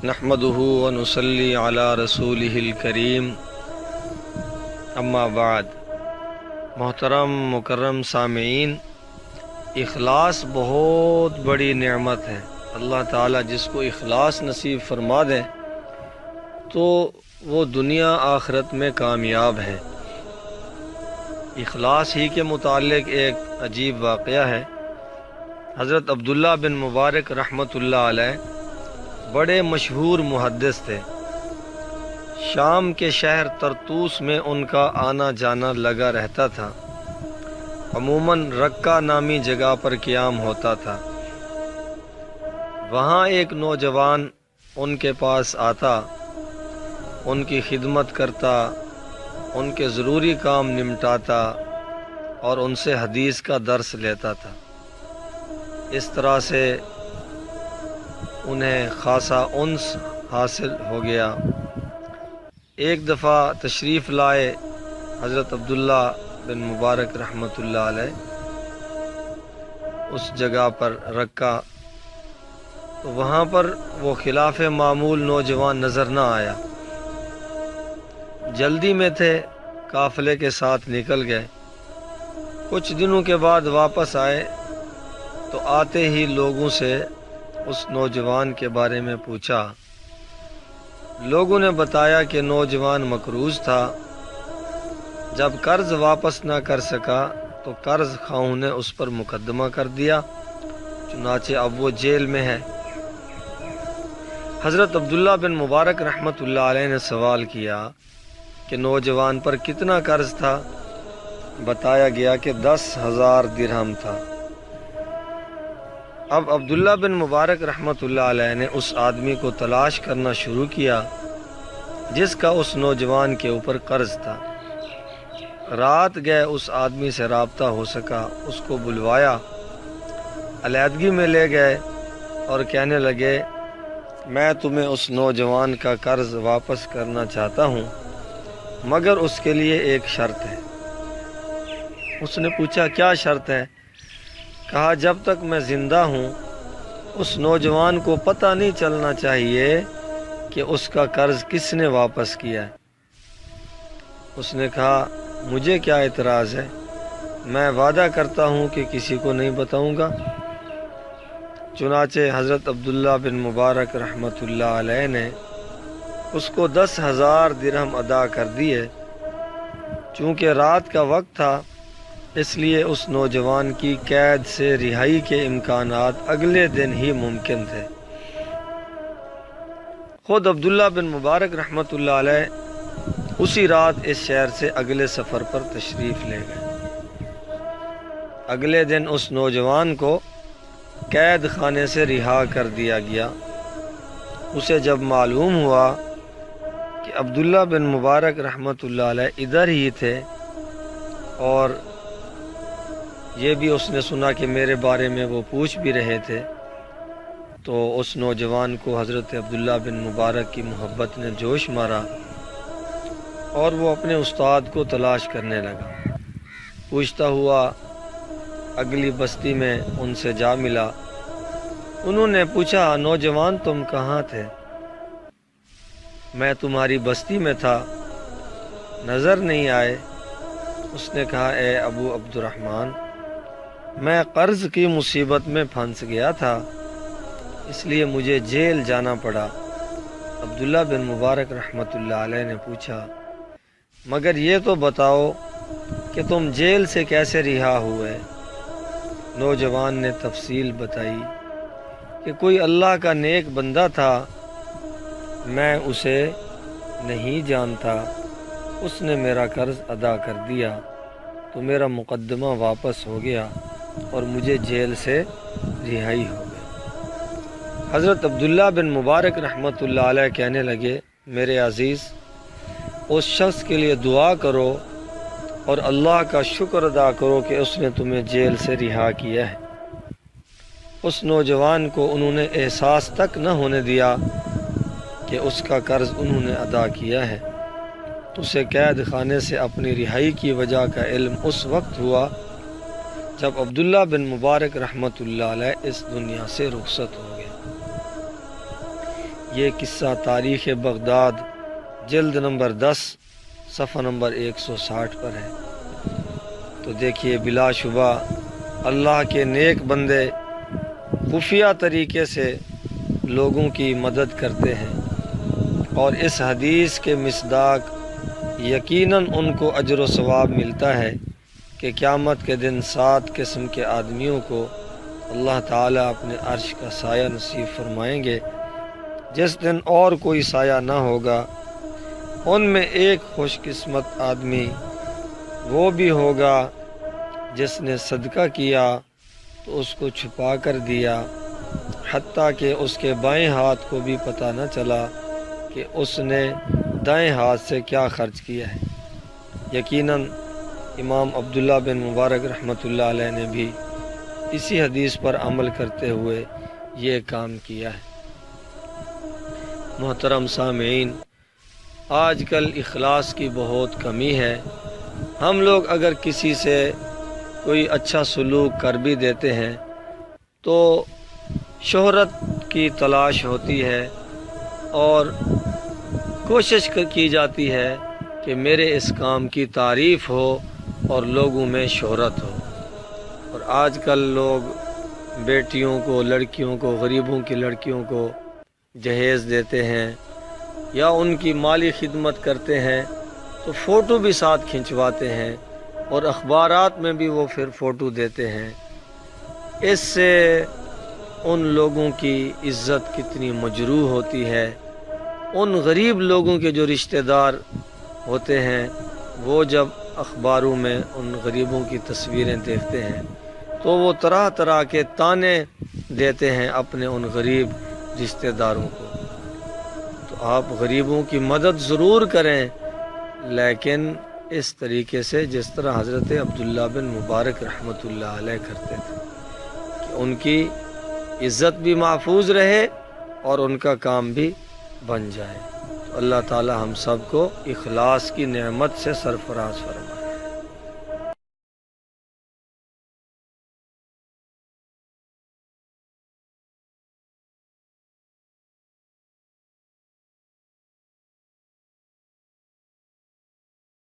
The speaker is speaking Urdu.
نحمدہ و نصلی علی رسولہ الکریم، اما بعد۔ محترم مکرم سامعین، اخلاص بہت بڑی نعمت ہے۔ اللہ تعالیٰ جس کو اخلاص نصیب فرما دے تو وہ دنیا آخرت میں کامیاب ہے۔ اخلاص ہی کے متعلق ایک عجیب واقعہ ہے۔ حضرت عبداللہ بن مبارک رحمۃ اللہ علیہ بڑے مشہور محدث تھے۔ شام کے شہر طرطوس میں ان کا آنا جانا لگا رہتا تھا۔ عموماً رکہ نامی جگہ پر قیام ہوتا تھا۔ وہاں ایک نوجوان ان کے پاس آتا، ان کی خدمت کرتا، ان کے ضروری کام نمٹاتا اور ان سے حدیث کا درس لیتا تھا۔ اس طرح سے انہیں خاصا انس حاصل ہو گیا۔ ایک دفعہ تشریف لائے حضرت عبداللہ بن مبارک رحمۃ اللہ علیہ اس جگہ پر رکہ، تو وہاں پر وہ خلاف معمول نوجوان نظر نہ آیا۔ جلدی میں تھے، قافلے کے ساتھ نکل گئے۔ کچھ دنوں کے بعد واپس آئے تو آتے ہی لوگوں سے اس نوجوان کے بارے میں پوچھا۔ لوگوں نے بتایا کہ نوجوان مقروض تھا، جب قرض واپس نہ کر سکا تو قرض خواہوں نے اس پر مقدمہ کر دیا، چنانچہ اب وہ جیل میں ہے۔ حضرت عبداللہ بن مبارک رحمۃ اللہ علیہ نے سوال کیا کہ نوجوان پر کتنا قرض تھا؟ بتایا گیا کہ 10,000 درہم تھا۔ اب عبداللہ بن مبارک رحمۃ اللہ علیہ نے اس آدمی کو تلاش کرنا شروع کیا جس کا اس نوجوان کے اوپر قرض تھا۔ رات گئے اس آدمی سے رابطہ ہو سکا، اس کو بلوایا، علیحدگی میں لے گئے اور کہنے لگے، میں تمہیں اس نوجوان کا قرض واپس کرنا چاہتا ہوں، مگر اس کے لیے ایک شرط ہے۔ اس نے پوچھا، کیا شرط ہے؟ کہا، جب تک میں زندہ ہوں اس نوجوان کو پتہ نہیں چلنا چاہیے کہ اس کا قرض کس نے واپس کیا ہے۔ اس نے کہا، مجھے کیا اعتراض ہے، میں وعدہ کرتا ہوں کہ کسی کو نہیں بتاؤں گا۔ چنانچہ حضرت عبداللہ بن مبارک رحمۃ اللہ علیہ نے اس کو 10,000 درہم ادا کر دیے۔ چونکہ رات کا وقت تھا اس لیے اس نوجوان کی قید سے رہائی کے امکانات اگلے دن ہی ممکن تھے۔ خود عبداللہ بن مبارک رحمۃ اللہ علیہ اسی رات اس شہر سے اگلے سفر پر تشریف لے گئے۔ اگلے دن اس نوجوان کو قید خانے سے رہا کر دیا گیا۔ اسے جب معلوم ہوا کہ عبداللہ بن مبارک رحمۃ اللہ علیہ ادھر ہی تھے اور یہ بھی اس نے سنا کہ میرے بارے میں وہ پوچھ بھی رہے تھے، تو اس نوجوان کو حضرت عبداللہ بن مبارک کی محبت نے جوش مارا اور وہ اپنے استاد کو تلاش کرنے لگا۔ پوچھتا ہوا اگلی بستی میں ان سے جا ملا۔ انہوں نے پوچھا، نوجوان تم کہاں تھے؟ میں تمہاری بستی میں تھا، نظر نہیں آئے۔ اس نے کہا، اے ابو عبد الرحمن، میں قرض کی مصیبت میں پھنس گیا تھا، اس لیے مجھے جیل جانا پڑا۔ عبداللہ بن مبارک رحمۃ اللہ علیہ نے پوچھا، مگر یہ تو بتاؤ کہ تم جیل سے کیسے رہا ہوئے؟ نوجوان نے تفصیل بتائی کہ کوئی اللہ کا نیک بندہ تھا، میں اسے نہیں جانتا، اس نے میرا قرض ادا کر دیا تو میرا مقدمہ واپس ہو گیا اور مجھے جیل سے رہائی ہو گئی۔ حضرت عبداللہ بن مبارک رحمۃ اللہ علیہ کہنے لگے، میرے عزیز، اس شخص کے لیے دعا کرو اور اللہ کا شکر ادا کرو کہ اس نے تمہیں جیل سے رہا کیا ہے۔ اس نوجوان کو انہوں نے احساس تک نہ ہونے دیا کہ اس کا قرض انہوں نے ادا کیا ہے۔ اسے قید خانے سے اپنی رہائی کی وجہ کا علم اس وقت ہوا جب عبداللہ بن مبارک رحمۃ اللہ علیہ اس دنیا سے رخصت ہو گئے۔ یہ قصہ تاریخ بغداد جلد نمبر 10 صفحہ نمبر 160 پر ہے۔ تو دیکھیے بلا شبہ اللہ کے نیک بندے خفیہ طریقے سے لوگوں کی مدد کرتے ہیں، اور اس حدیث کے مصداق یقیناً ان کو اجر و ثواب ملتا ہے کہ قیامت کے دن 7 قسم کے آدمیوں کو اللہ تعالیٰ اپنے عرش کا سایہ نصیب فرمائیں گے، جس دن اور کوئی سایہ نہ ہوگا۔ ان میں ایک خوش قسمت آدمی وہ بھی ہوگا جس نے صدقہ کیا تو اس کو چھپا کر دیا، حتیٰ کہ اس کے بائیں ہاتھ کو بھی پتہ نہ چلا کہ اس نے دائیں ہاتھ سے کیا خرچ کیا ہے۔ یقیناً امام عبداللہ بن مبارک رحمۃ اللہ علیہ نے بھی اسی حدیث پر عمل کرتے ہوئے یہ کام کیا ہے۔ محترم سامعین، آج کل اخلاص کی بہت کمی ہے۔ ہم لوگ اگر کسی سے کوئی اچھا سلوک کر بھی دیتے ہیں تو شہرت کی تلاش ہوتی ہے اور کوشش کی جاتی ہے کہ میرے اس کام کی تعریف ہو اور لوگوں میں شہرت ہو۔ اور آج کل لوگ بیٹیوں کو، لڑکیوں کو، غریبوں کی لڑکیوں کو جہیز دیتے ہیں یا ان کی مالی خدمت کرتے ہیں تو فوٹو بھی ساتھ کھنچواتے ہیں اور اخبارات میں بھی وہ پھر فوٹو دیتے ہیں۔ اس سے ان لوگوں کی عزت کتنی مجروح ہوتی ہے۔ ان غریب لوگوں کے جو رشتہ دار ہوتے ہیں وہ جب اخباروں میں ان غریبوں کی تصویریں دیکھتے ہیں تو وہ طرح طرح کے طعنے دیتے ہیں اپنے ان غریب رشتہ داروں کو۔ تو آپ غریبوں کی مدد ضرور کریں، لیکن اس طریقے سے جس طرح حضرت عبداللہ بن مبارک رحمۃ اللہ علیہ کرتے تھے کہ ان کی عزت بھی محفوظ رہے اور ان کا کام بھی بن جائے۔ تو اللہ تعالی ہم سب کو اخلاص کی نعمت سے سرفراز فرمائے۔